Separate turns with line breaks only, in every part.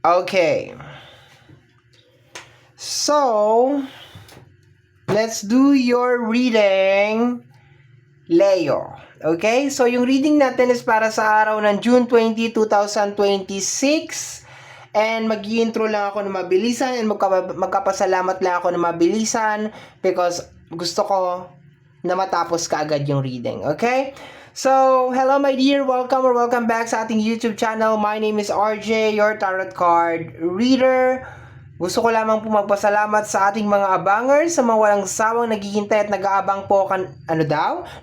Okay. So, let's do your reading, Leo. Okay? So, yung reading natin is para sa araw ng June 20, 2026. And mag-intro lang ako na mabilisan and magkapasalamat lang ako na mabilisan because gusto ko na matapos kaagad yung reading. Okay? So, hello my dear, welcome or welcome back sa ating YouTube channel. My name is RJ, your tarot card reader. Gusto ko lamang po magpasalamat sa ating mga abangers, sa mga walang sawang naghihintay at nag-aabang po,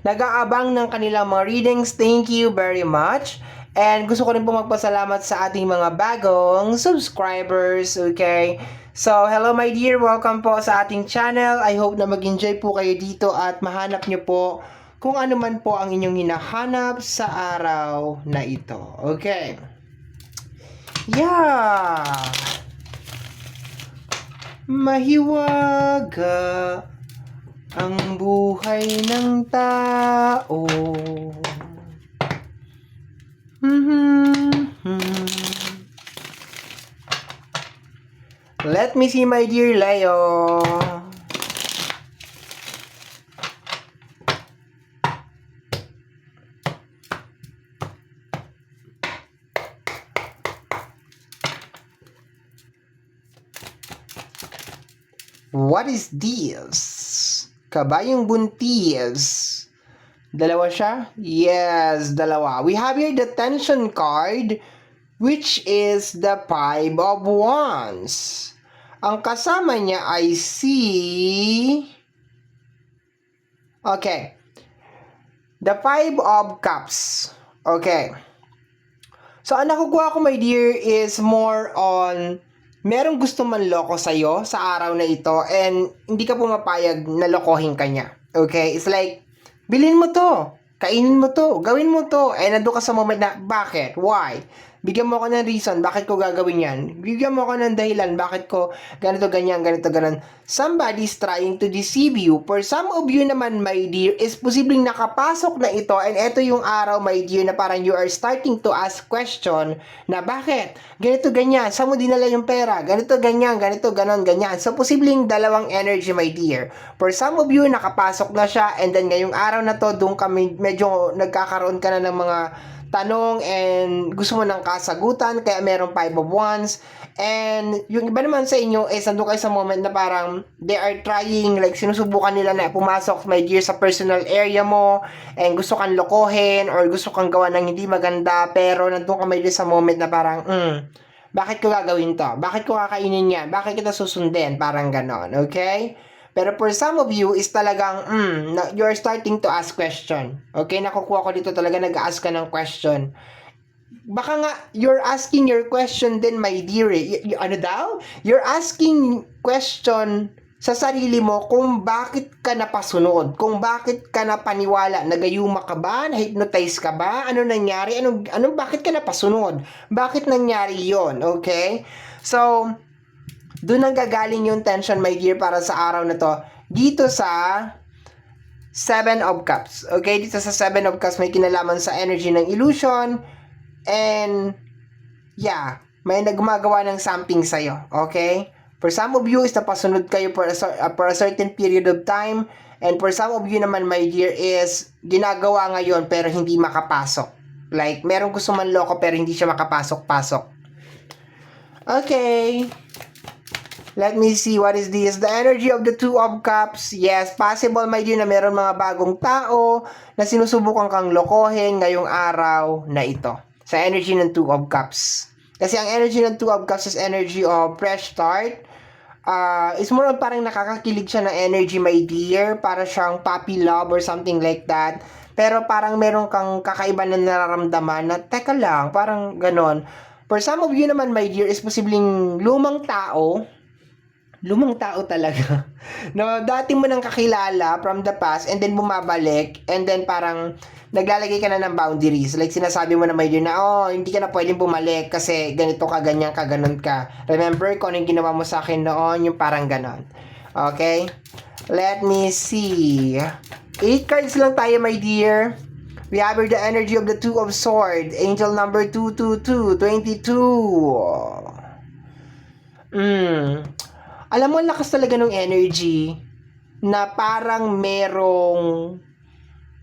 nag-aabang ng kanilang mga readings. Thank you very much. And gusto ko rin po magpasalamat sa ating mga bagong subscribers, okay? So, hello my dear, welcome po sa ating channel. I hope na mag-enjoy po kayo dito at mahanap nyo po kung ano man po ang inyong hinahanap sa araw na ito. Okay. Yeah. Mahiwaga ang buhay ng tao. Let me see my dear Leo. What is this? Kabayong buntis. Dalawa siya? Yes, dalawa. We have here the tension card, which is the Five of Wands. Ang kasama niya ay Okay. The Five of Cups. Okay. So, ang nakukuha ko, my dear, is more on merong gusto manloko sa'yo sa araw na ito and hindi ka pumapayag na lokohin ka niya. Okay? It's like, bilhin mo to, kainin mo to, gawin mo to, and nandun ka sa moment na, bakit? Why? Bigyan mo ako ng reason, bakit ko gagawin yan? Bigyan mo ako ng dahilan, bakit ko ganito, ganyan, ganito, ganon. Somebody's trying to deceive you. For some of you naman, my dear, is posibleng nakapasok na ito, and ito yung araw, my dear, na parang you are starting to ask question na bakit? Ganito, ganyan, saan mo dinala yung pera? Ganito, ganyan, ganito, ganon, ganyan. So, posibleng dalawang energy, my dear. For some of you, nakapasok na siya, and then ngayong araw na to, doon kami, medyo nagkakaroon ka na ng mga tanong and gusto mo ng kasagutan, kaya merong Five of Wands. And yung iba naman sa inyo is nandun kayo sa moment na parang they are trying, like sinusubukan nila na pumasok, my dear, sa personal area mo and gusto kang lokohin or gusto kang gawa ng hindi maganda, pero nandun ka, my dear, sa moment na parang bakit ko gagawin to? Bakit ko kakainin yan? Bakit kita susundin? Parang ganon, okay? Pero for some of you is talagang you're starting to ask question. Okay, nakukuha ko dito talaga nag-ask ka ng question. Baka nga you're asking your question din, my dear. Ano daw? You're asking question sa sarili mo kung bakit ka napasunod, kung bakit ka napaniwala, nagayuma ka ba, na-hypnotize ka ba, ano nangyari, bakit ka napasunod, bakit nangyari yon, okay? So, doon ang gagaling yung tension, my dear, para sa araw na to. Dito sa Seven of Cups. Okay? Dito sa Seven of Cups, may kinalaman sa energy ng illusion. And, yeah, may nagumagawa ng something sa'yo. Okay? For some of you, is napasunod kayo for a certain period of time. And for some of you naman, my dear, is ginagawa ngayon pero hindi makapasok. Like, merong gusto manloko pero hindi siya makapasok-pasok. Okay. Let me see, what is this? The energy of the Two of Cups. Yes, possible, my dear, na meron mga bagong tao na sinusubukan kang lokohin ngayong araw na ito. Sa energy ng Two of Cups. Kasi ang energy ng Two of Cups is energy of fresh start. It's more on parang nakakakilig siya ng energy, my dear. Para siyang puppy love or something like that. Pero parang meron kang kakaiba na nararamdaman na, teka lang, parang ganon. For some of you naman, my dear, is posibleng lumang tao talaga. No, dati mo nang kakilala from the past and then bumabalik and then parang naglalagay ka na ng boundaries. Like sinasabi mo na, my dear, na hindi ka na pwedeng bumalik kasi ganito ka, ganyan ka, ganon ka. Remember kung anong ginawa mo sa akin noon, yung parang ganon. Okay? Let me see. 8 cards lang tayo, my dear. We have here the energy of the Two of Swords. Angel number 222, 22. Alam mo, ang lakas talaga ng energy na parang merong,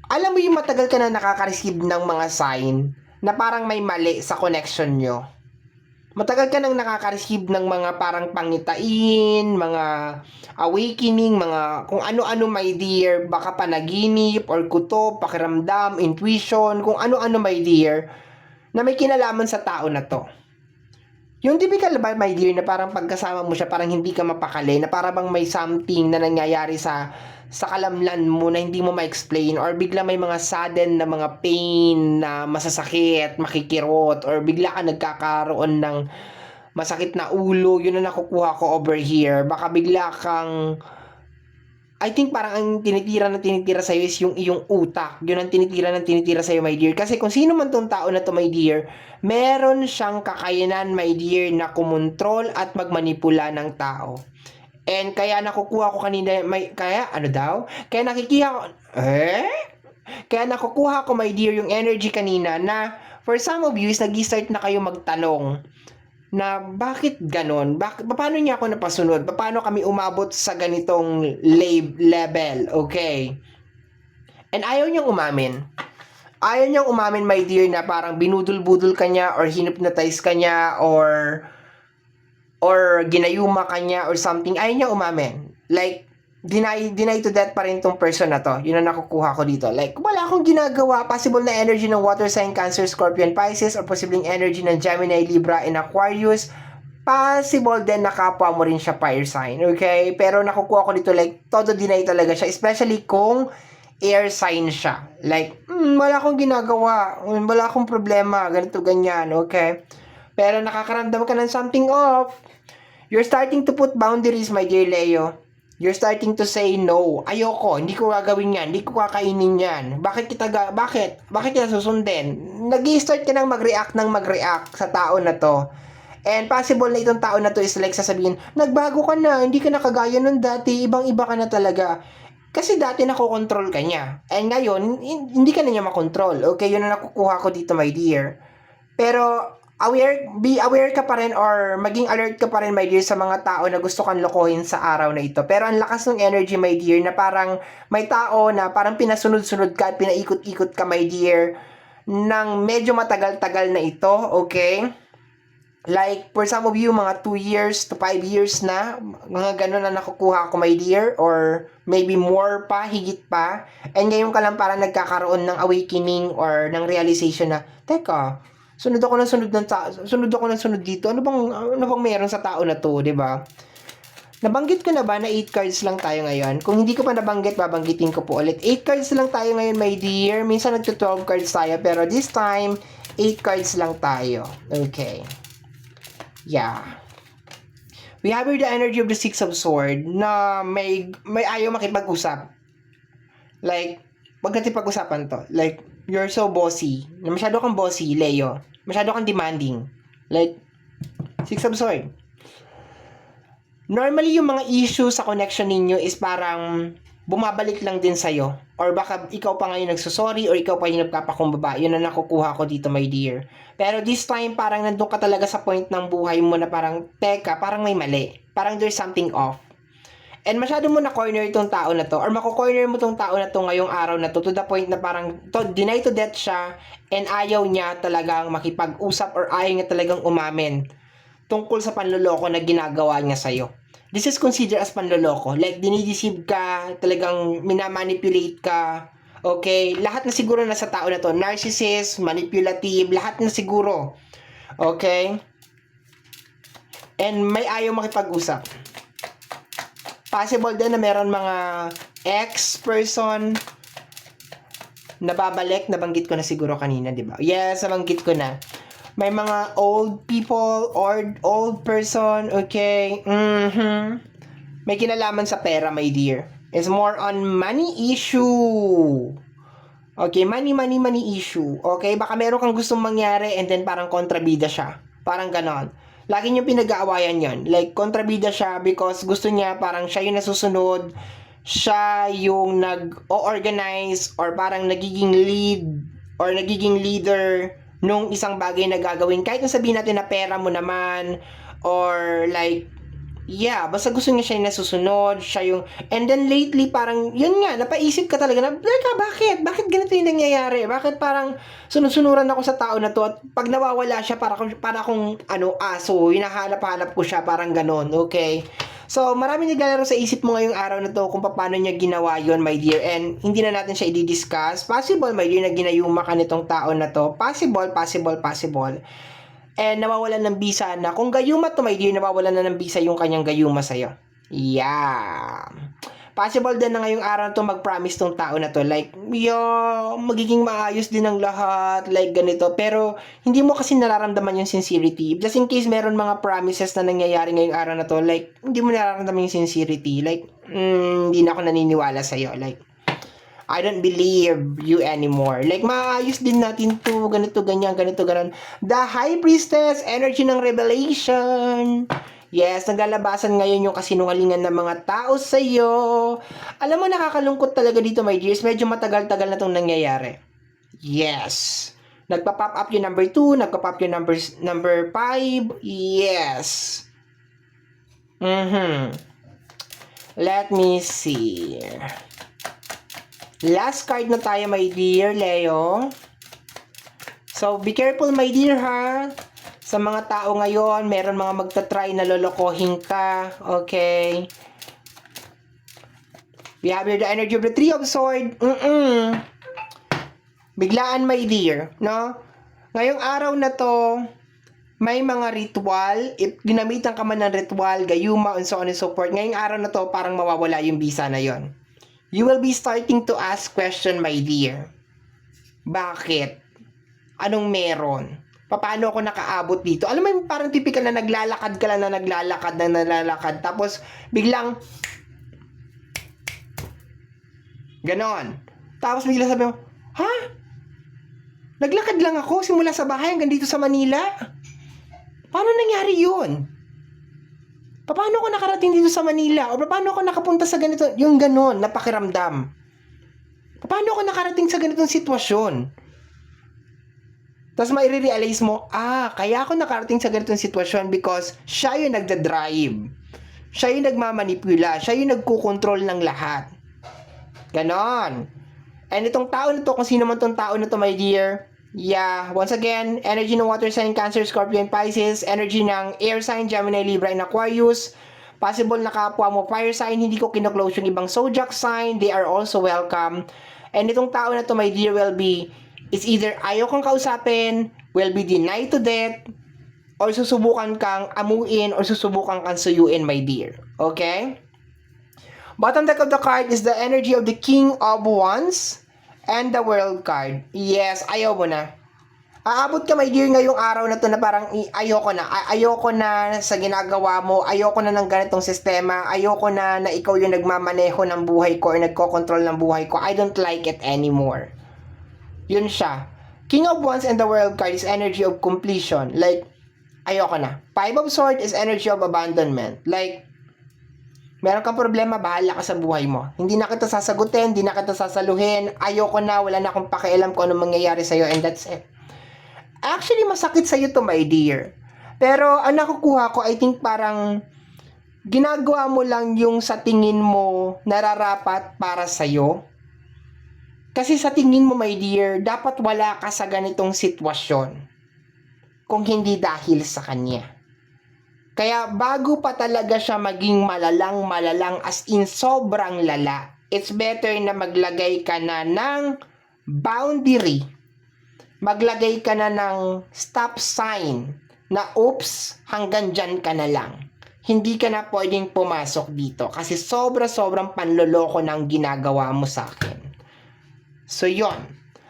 alam mo yung matagal ka na nakaka-receive ng mga sign na parang may mali sa connection nyo. Matagal ka nang nakaka-receive ng mga parang pangitain, mga awakening, mga kung ano-ano, my dear, baka panaginip or kutob, pakiramdam, intuition, kung ano-ano, my dear, na may kinalaman sa tao na to. Yung typical ba, my dear, na parang pagkasama mo siya, parang hindi ka mapakali, na parang bang may something na nangyayari sa kalamlan mo na hindi mo ma-explain, or bigla may mga sudden na mga pain na masasakit, makikirot, or bigla ka nagkakaroon ng masakit na ulo, yun ang nakukuha ko over here. Baka bigla kang, I think parang ang tinitira sa'yo is yung iyong utak. Yun ang tinitira sa'yo, my dear. Kasi kung sino man tong tao na to, my dear, meron siyang kakayanan, my dear, na kumontrol at magmanipula ng tao. And kaya nakukuha ko kanina, kaya ano daw? Kaya nakikiha ko, Kaya nakukuha ko, my dear, yung energy kanina na for some of you is nag-start na kayo magtanong na bakit ganon? Paano niya ako napasunod? Paano kami umabot sa ganitong level? Okay. And ayaw niyang umamin. Ayaw niyang umamin, my dear, na parang binudol-budol ka niya or hinipnotize ka niya or ginayuma ka niya or something. Ayaw niya umamin. Like, deny to death pa rin tong person na to. Yun ang nakukuha ko dito. Like, wala akong ginagawa. Possible na energy ng water sign, Cancer, Scorpion, Pisces, or posibleng energy ng Gemini, Libra, and Aquarius. Possible din na kapwa mo rin siya fire sign. Okay? Pero nakukuha ko dito, like, todo deny talaga siya. Especially kung air sign siya. Like, wala akong ginagawa. Wala akong problema. Ganito, ganyan. Okay? Pero nakakaramdam ka ng something off. You're starting to put boundaries, my dear Leo. You're starting to say no. Ayoko, hindi ko gagawin yan, hindi ko kakainin yan. Bakit kita susundin? Nag-i-start ka nang mag-react sa tao na to. And possible na itong tao na to is like sasabihin, nagbago ka na, hindi ka na kagaya nun dati, ibang-iba ka na talaga. Kasi dati nakokontrol ka niya. And ngayon, hindi ka na niya makontrol. Okay, yun ang nakukuha ko dito, my dear. Pero be aware ka pa rin or maging alert ka pa rin, my dear, sa mga tao na gusto kang lokohin sa araw na ito. Pero ang lakas ng energy, my dear, na parang may tao na parang pinasunod-sunod ka at pinaikot-ikot ka, my dear, ng medyo matagal-tagal na ito, okay? Like, for some of you, mga 2 years to 5 years na, mga ganun na nakukuha ko, my dear, or maybe more pa, higit pa. And ngayon ka lang parang nagkakaroon ng awakening or ng realization na, teka, sunod ako ng sunod dito. Ano bang meron sa tao na to, 'di ba? Nabanggit ko na ba na 8 cards lang tayo ngayon? Kung hindi ko pa nabanggit, babanggitin ko po ulit. 8 cards lang tayo ngayon, my dear. Minsan nagto-12 cards tayo, pero this time 8 cards lang tayo. Okay. Yeah. We have here the energy of the Six of Swords na may ayaw makipag-usap. Like, wag natin pag-usapan to. Like, you're so bossy. Masyado kang bossy, Leo. Masyado kang demanding. Like, Six of Swords. Normally, yung mga issue sa connection ninyo is parang bumabalik lang din sa'yo. Or baka ikaw pa ngayon nagsusorry or ikaw pa yung nagpapakumbaba. Yun ang nakukuha ko dito, my dear. Pero this time, parang nandun ka talaga sa point ng buhay mo na parang, teka, parang may mali. Parang there's something off. And masyado mo na corner itong tao na to or mako-corner mo itong tao na to ngayong araw na to the point na parang deny to death siya and ayaw niya talagang makipag-usap or ayaw niya talagang umamin tungkol sa panloloko na ginagawa niya sa'yo. This is considered as panloloko. Like, dinideceive ka, talagang minamanipulate ka. Okay? Lahat na siguro na sa tao na to. Narcissist, manipulative, lahat na siguro. Okay? And may ayaw makipag-usap. Possible din na meron mga ex-person na babalik. Nabanggit ko na siguro kanina, di ba? Yes, nabanggit ko na. May mga old people or old person, okay? May kinalaman sa pera, my dear. It's more on money issue. Okay, money issue. Okay, baka meron kang gustong mangyari and then parang kontrabida siya. Parang ganon. Lagi niyong pinag-aawayan yon. Like, kontrabida siya because gusto niya parang siya yung nasusunod, siya yung nag-organize or parang nagiging lead or nagiging leader nung isang bagay na gagawin. Kahit na sabihin natin na pera mo naman or like Yeah, basta gusto niya siya yung nasusunod, siya yung... And then lately, parang, yun nga, napaisip ka talaga na, bakit? Bakit ganito yung nangyayari? Bakit parang sunod-sunuran ako sa tao na to at pag nawawala siya, para akong, aso, hinahanap-hanap ko siya, parang ganon, okay? So, marami naglalaro sa isip mo ngayong araw na to kung paano niya ginawa yon, my dear. And hindi na natin siya i-discuss. Possible, my dear, na ginayuma ka nitong tao na to. Possible. And nawawalan ng bisa na. Kung gayuma to, my dear, nawawalan na ng bisa yung kanyang gayuma sa'yo. Yeah. Possible din na ngayong araw to mag-promise tong tao na to. Like, magiging maayos din ang lahat. Like, ganito. Pero, hindi mo kasi nararamdaman yung sincerity. Just in case meron mga promises na nangyayari ngayong araw na to. Like, hindi mo nararamdaman yung sincerity. Like, hindi na ako naniniwala sa'yo. Like, I don't believe you anymore. Like, maayos din natin to, ganito, ganyan, ganito, ganon. The High Priestess, energy ng revelation. Yes, naglalabasan ngayon yung kasinungalingan ng mga tao sa'yo. Alam mo, nakakalungkot talaga dito, my dears. Medyo matagal-tagal na itong nangyayari. Yes. Nagpa-pop up yung number 2, nagpa-pop yung number 5. Yes. Let me see. Last card na tayo, my dear Leo. So, be careful, my dear, ha? Sa mga tao ngayon, meron mga magta-try na lolokohin ka. Okay? We have here the energy of the Three of Swords. Biglaan, my dear. No? Ngayong araw na to, may mga ritual. If ginamitan ka man ng ritual, gayuma, and so on and so forth. Ngayong araw na to, parang mawawala yung bisa na yon. You will be starting to ask question, my dear. Bakit? Anong meron? Paano ako nakaabot dito? Alam mo yung parang typical na naglalakad ka lang na naglalakad. Tapos, biglang, ganon. Tapos biglang sabi mo, ha? Naglakad lang ako simula sa bahay hanggang dito sa Manila? Paano nangyari yun? Paano ako nakarating dito sa Manila? O paano ako nakapunta sa ganito? Yung ganon, napakiramdam. Paano ako nakarating sa ganitong sitwasyon? Tapos mai-realize mo, kaya ako nakarating sa ganitong sitwasyon because siya yung nagda-drive. Siya yung nagmamanipula. Siya yung nagkukontrol ng lahat. Ganon. And itong tao na to, kung sino man itong tao na to, my dear, yeah, once again, energy ng water sign, Cancer, Scorpio, and Pisces, energy ng air sign, Gemini, Libra, and Aquarius, possible na kapwa mo fire sign, hindi ko kino-close yung ibang zodiac sign, they are also welcome. And itong tao na to, my dear, it's either ayaw kang kausapin, will be denied to death, or susubukan kang amuin, or susubukan kang suyuin, my dear. Okay? Bottom deck of the card is the energy of the King of Wands, and the World card. Yes, ayaw mo na. Aabot ka, my dear, ngayong araw na to na parang ayoko na. Ayoko na sa ginagawa mo. Ayoko na ng ganitong sistema. Ayoko na ikaw yung nagmamaneho ng buhay ko or nagkokontrol ng buhay ko. I don't like it anymore. Yun siya. King of Wands and the World card is energy of completion. Like, ayoko na. Five of Swords is energy of abandonment. Like, meron kang problema, bahala ka sa buhay mo. Hindi na kita sasagutin, hindi na kita sasaluhin. Ayoko na, wala na akong pakialam kung anong mangyayari sa'yo, and that's it. Actually, masakit sa'yo to, my dear. Pero, ang nakukuha ko, I think parang ginagawa mo lang yung sa tingin mo nararapat para sa'yo. Kasi sa tingin mo, my dear, dapat wala ka sa ganitong sitwasyon. Kung hindi dahil sa kanya. Kaya bago pa talaga siya maging malalang as in sobrang lala, it's better na maglagay ka na ng boundary. Maglagay ka na ng stop sign na oops, hanggang dyan ka na lang. Hindi ka na pwedeng pumasok dito kasi sobrang panloloko ng ginagawa mo sa akin. So, yon.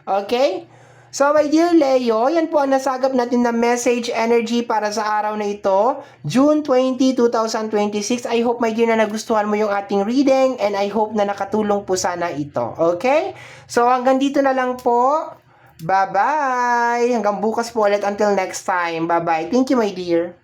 Okay? So, my dear Leo, yan po ang nasagap natin na message energy para sa araw na ito, June 20, 2026. I hope, my dear, na nagustuhan mo yung ating reading and I hope na nakatulong po sana ito. Okay? So, hanggang dito na lang po. Bye-bye! Hanggang bukas po ulit until next time. Bye-bye. Thank you, my dear.